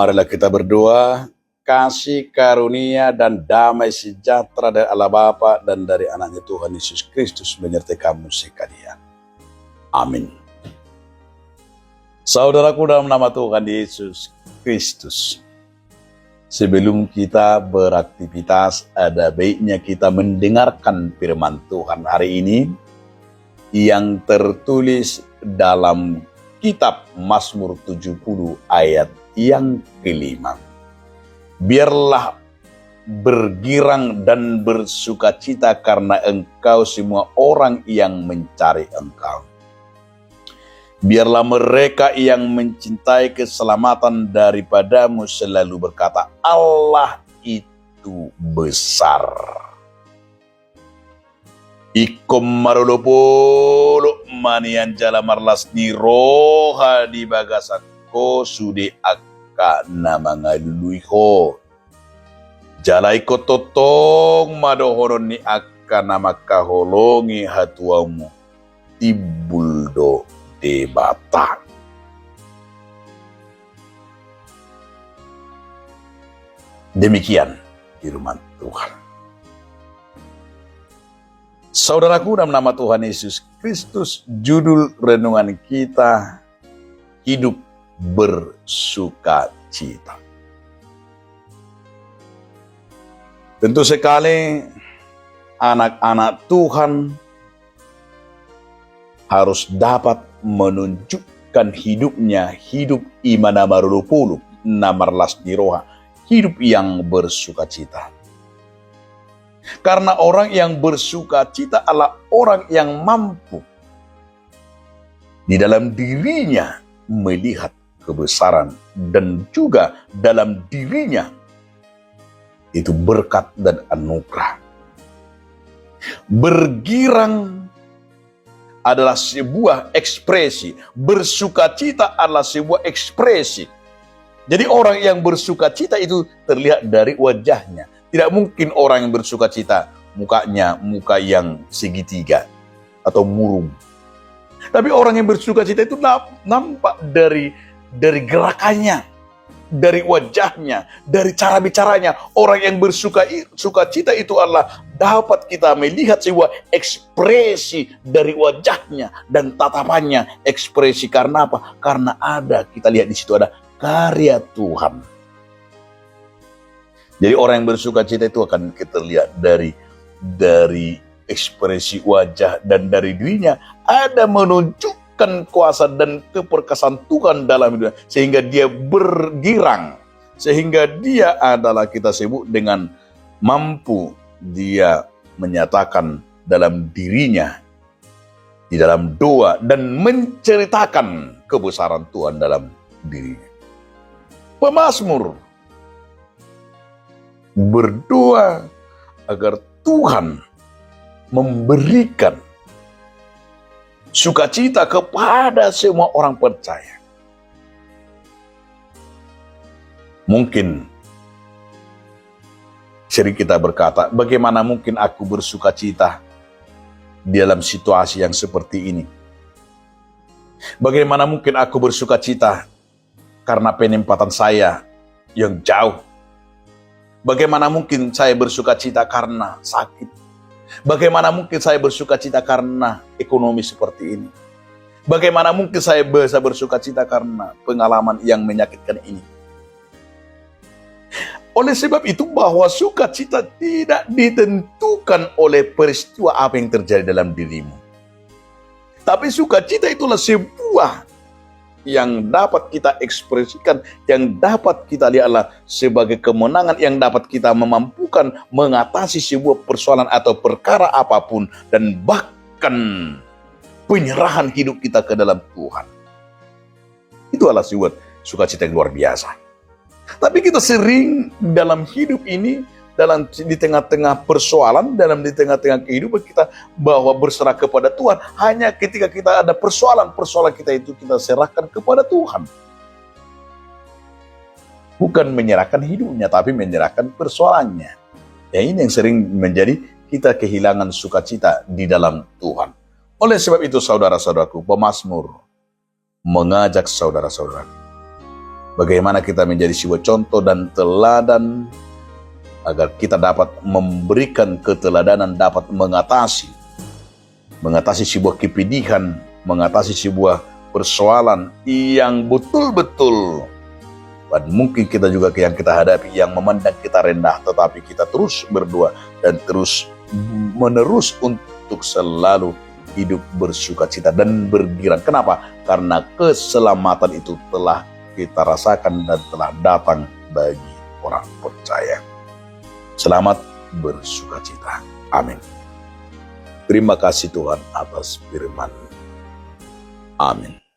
Marilah kita berdoa, kasih karunia dan damai sejahtera dari Allah Bapa dan dari anaknya Tuhan Yesus Kristus menyertai kamu sekalian. Amin. Saudaraku dalam nama Tuhan Yesus Kristus, sebelum kita beraktivitas, ada baiknya kita mendengarkan firman Tuhan hari ini yang tertulis dalam kitab Mazmur 70 ayat yang kelima. Biarlah bergirang dan bersukacita karena engkau semua orang yang mencari engkau. Biarlah mereka yang mencintai keselamatan daripadamu selalu berkata, Allah itu besar. Ikom marulupulu manian jala marlas ni roha di bagasak ko sude akka nama ngaluiho. Jalai ko totong madohoron ni akka nama kaholongi hatuamu tibuldo debata. Demikian firman Tuhan. Saudaraku dalam nama Tuhan Yesus Kristus, judul renungan kita, hidup bersukacita. Tentu sekali anak-anak Tuhan harus dapat menunjukkan hidupnya, hidup imana marulupulu, namarlas diroha, hidup yang bersukacita. Karena orang yang bersukacita adalah orang yang mampu di dalam dirinya melihat kebesaran dan juga dalam dirinya itu berkat dan anugerah. Bergirang adalah sebuah ekspresi, bersukacita adalah sebuah ekspresi. Jadi orang yang bersukacita itu terlihat dari wajahnya. Tidak mungkin orang yang bersukacita mukanya muka yang segitiga atau murung. Tapi orang yang bersukacita itu nampak dari gerakannya, dari wajahnya, dari cara bicaranya. Orang yang bersukacita itu adalah dapat kita melihat sebuah ekspresi dari wajahnya dan tatapannya. Ekspresi karena apa? Karena ada, kita lihat di situ ada karya Tuhan. Jadi orang yang bersukacita itu akan kita lihat dari ekspresi wajah dan dari dirinya ada menunjukkan kuasa dan keperkasaan Tuhan dalam hidupnya sehingga dia bergirang, sehingga dia adalah kita sebut dengan mampu dia menyatakan dalam dirinya di dalam doa dan menceritakan kebesaran Tuhan dalam dirinya. Pemazmur berdoa agar Tuhan memberikan sukacita kepada semua orang percaya. Mungkin sering kita berkata, bagaimana mungkin aku bersukacita di dalam situasi yang seperti ini? Bagaimana mungkin aku bersukacita karena penempatan saya yang jauh? Bagaimana mungkin saya bersukacita karena sakit? Bagaimana mungkin saya bersukacita karena ekonomi seperti ini? Bagaimana mungkin saya bisa bersukacita karena pengalaman yang menyakitkan ini? Oleh sebab itu bahwa sukacita tidak ditentukan oleh peristiwa apa yang terjadi dalam dirimu. Tapi sukacita itulah sebuah yang dapat kita ekspresikan, yang dapat kita lihatlah sebagai kemenangan yang dapat kita memampukan mengatasi sebuah persoalan atau perkara apapun dan bahkan penyerahan hidup kita ke dalam Tuhan. Itu adalah sebuah sukacita yang luar biasa. Tapi kita sering dalam hidup ini, di tengah-tengah persoalan, di tengah-tengah kehidupan kita, bahwa berserah kepada Tuhan hanya ketika kita ada persoalan kita itu kita serahkan kepada Tuhan. Bukan menyerahkan hidupnya, tapi menyerahkan persoalannya. Ya, ini yang sering menjadi kita kehilangan sukacita di dalam Tuhan. Oleh sebab itu saudara-saudaraku, pemazmur mengajak saudara-saudara Bagaimana kita menjadi sebuah contoh dan teladan agar kita dapat memberikan keteladanan, dapat mengatasi sebuah kepedihan, mengatasi sebuah persoalan yang betul-betul dan mungkin kita juga yang kita hadapi yang memandang kita rendah, tetapi kita terus berdoa dan terus menerus untuk selalu hidup bersukacita dan bergirang. Kenapa? Karena keselamatan itu telah kita rasakan dan telah datang bagi orang percaya. Selamat bersukacita. Amin. Terima kasih Tuhan atas firman. Amin.